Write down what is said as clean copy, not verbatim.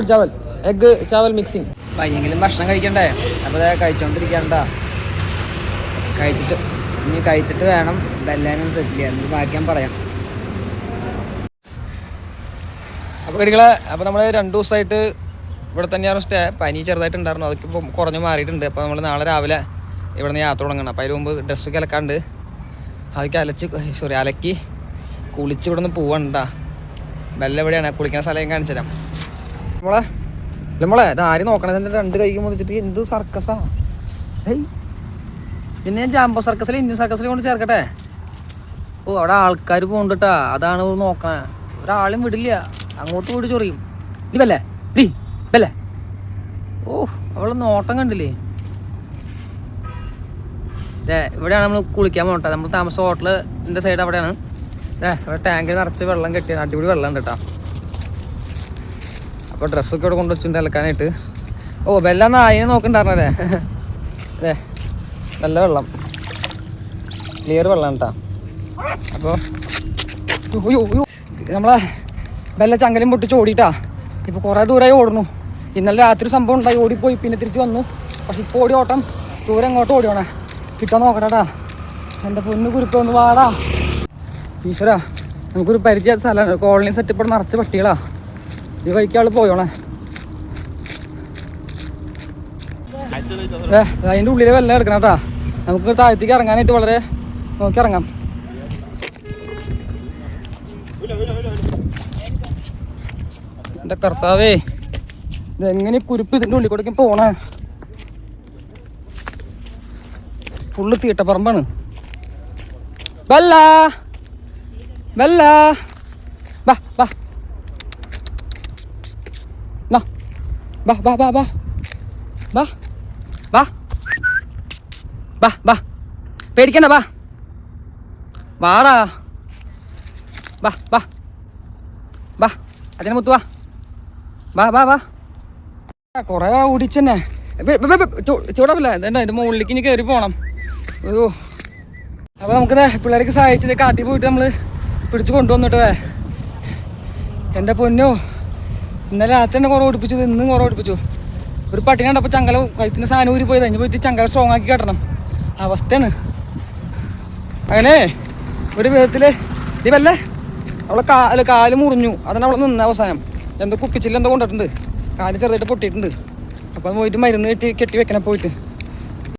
Chawal egg chawal mixing. ഭയങ്കരം ഭക്ഷണം കഴിക്കണ്ടേ? അപ്പോൾ കഴിച്ചോണ്ടിരിക്കണ്ട. കഴിച്ചിട്ട് വേണം ബെല്ലാനും സെറ്റിൽ ചെയ്യാൻ. ബാക്കി ഞാൻ പറയാം. അപ്പോൾ കടികളെ, അപ്പോൾ നമ്മൾ 2 ദിവസമായിട്ട് ഇവിടെ തന്നെയാണ് സ്റ്റേ. പനി ചെറുതായിട്ടുണ്ടായിരുന്നു, അതൊക്കെ ഇപ്പോൾ കുറഞ്ഞ് മാറിയിട്ടുണ്ട്. അപ്പോൾ നമ്മൾ നാളെ രാവിലെ ഇവിടെ നിന്ന് യാത്ര തുടങ്ങണം. അപ്പോൾ അതിന് മുമ്പ് ഡ്രസ്സൊക്കെ അലക്കാണ്ട് അതൊക്കെ അലക്കി കുളിച്ച് ഇവിടെ നിന്ന് പോവണ്ട. ബെല്ല എവിടെയാണ് കുളിക്കുന്ന സ്ഥലം കാണിച്ചു തരാം. നമ്മളെ ഇത് ആരും നോക്കണതിൻ്റെ 2 കൈക്ക് മുതിച്ചിട്ട് എന്ത് സർക്കസാ. പിന്നെ ഞാൻ ജാമ്പോ സർക്കസിൽ ഇന്ത്യൻ സർക്കസിൽ കൊണ്ട് ചേർക്കട്ടെ. ഓ അവിടെ ആൾക്കാർ പോകുന്നുണ്ട്. അതാണ് നോക്കണേ. ഒരാളും വിടില്ല, അങ്ങോട്ട് പോയിട്ട് ചൊറിയും. ബല്ലേ ഓ അവളെ നോട്ടം കണ്ടില്ലേ. ഇവിടെയാണ് നമ്മൾ കുളിക്കാൻ പോകട്ടെ. നമ്മൾ താമസ ഹോട്ടലിൻ്റെ സൈഡ് അവിടെയാണ്. ഇവിടെ ടാങ്കിൽ നിറച്ച് വെള്ളം കെട്ടിയാണ്. അടിപൊളി വെള്ളം ഉണ്ട് കേട്ടോ. അപ്പോൾ ഡ്രസ്സൊക്കെ ഇവിടെ കൊണ്ടുവച്ചിട്ടുണ്ട് അലക്കാനായിട്ട്. ഓ ബെല്ലാന്ന് അതിനെ നോക്കണ്ടായിരുന്നല്ലേ. നല്ല വെള്ളം, ക്ലിയർ വെള്ളം കേട്ടോ. അപ്പോൾ നമ്മളെ ബെല്ല ചങ്കലും പൊട്ടിച്ച് ഓടിയിട്ടാ. ഇപ്പോൾ കുറേ ദൂരമായി ഓടുന്നു. ഇന്നലെ രാത്രി സംഭവം ഉണ്ടായി, ഓടിപ്പോയി, പിന്നെ തിരിച്ച് വന്നു. പക്ഷെ ഇപ്പോൾ ഓടി ഓട്ടം ദൂരം എങ്ങോട്ട് ഓടിയോണേ. കിട്ടാൻ നോക്കട്ടാ. എൻ്റെ പൊന്ന് കുറിപ്പ് ഒന്ന് വാടാ. ഈശ്വരാ, നമുക്കൊരു പരിചയ സ്ഥലമാണ്. കോളനി സെറ്റപ്പ് നിറച്ച് പട്ടികളാ. ഈ വഴിക്ക് ആൾ പോയോണേ. അതിൻ്റെ ഉള്ളിൽ വെള്ളം എടുക്കണം കേട്ടാ. നമുക്ക് താഴത്തേക്ക് ഇറങ്ങാനായിട്ട് വളരെ നോക്കി ഇറങ്ങാം. എൻ്റെ കർത്താവേ, ഇതെങ്ങനെ കുരുപ്പ് ഇതിൻ്റെ ഉള്ളിൽ കൂടെ പോണേ. ഫുള്ള് തീട്ടപ്പറമ്പാണ്. ബല്ല ബാ ബാ ബാ ബാ ബാ ബാ ബാ ബാ ബാ ബാ പേടിക്കണ്ട, ബാ വാടാ, ബാ ബാ ബാ അച്ഛനെ മുത്തു വാ, ബാ ബാ ബാ. കുറേ ഓടിച്ചെന്നെ ചൂടാവില്ല. എന്താ എൻ്റെ മുകളിലേക്ക് ഇനി കയറി പോകണം. അയ്യോ, അപ്പോൾ നമുക്ക് പിള്ളേർക്ക് സഹായിച്ചത് കാട്ടിൽ പോയിട്ട് നമ്മൾ പിടിച്ച് കൊണ്ടുവന്നിട്ടേ. എൻ്റെ പൊന്നോ, ഇന്നലെ രാത്രി തന്നെ കുറേ ഓടിപ്പിച്ചു, ഇന്നും കുറേ ഓടിപ്പിച്ചു. ഒരു പട്ടിനെ കണ്ടപ്പോൾ ചങ്കല കഴുത്തിൻ്റെ സാധനം ഊരി പോയി. കഴിഞ്ഞ് പോയിട്ട് ചങ്കല സ്ട്രോങ് ആക്കി കെട്ടണം അവസ്ഥയാണ്. അങ്ങനെ ഒരു വിധത്തിൽ ഇതല്ലേ അവളെ കാല് മുറിഞ്ഞു. അതാണ് അവളെ നിന്ന അവസാനം. എന്തോ കുപ്പിച്ചില്ല എന്തോ കൊണ്ടിട്ടുണ്ട്. കാല് ചെറുതായിട്ട് പൊട്ടിയിട്ടുണ്ട്. അപ്പോൾ അത് പോയിട്ട് മരുന്ന് കെട്ടി വെക്കണം പോയിട്ട്.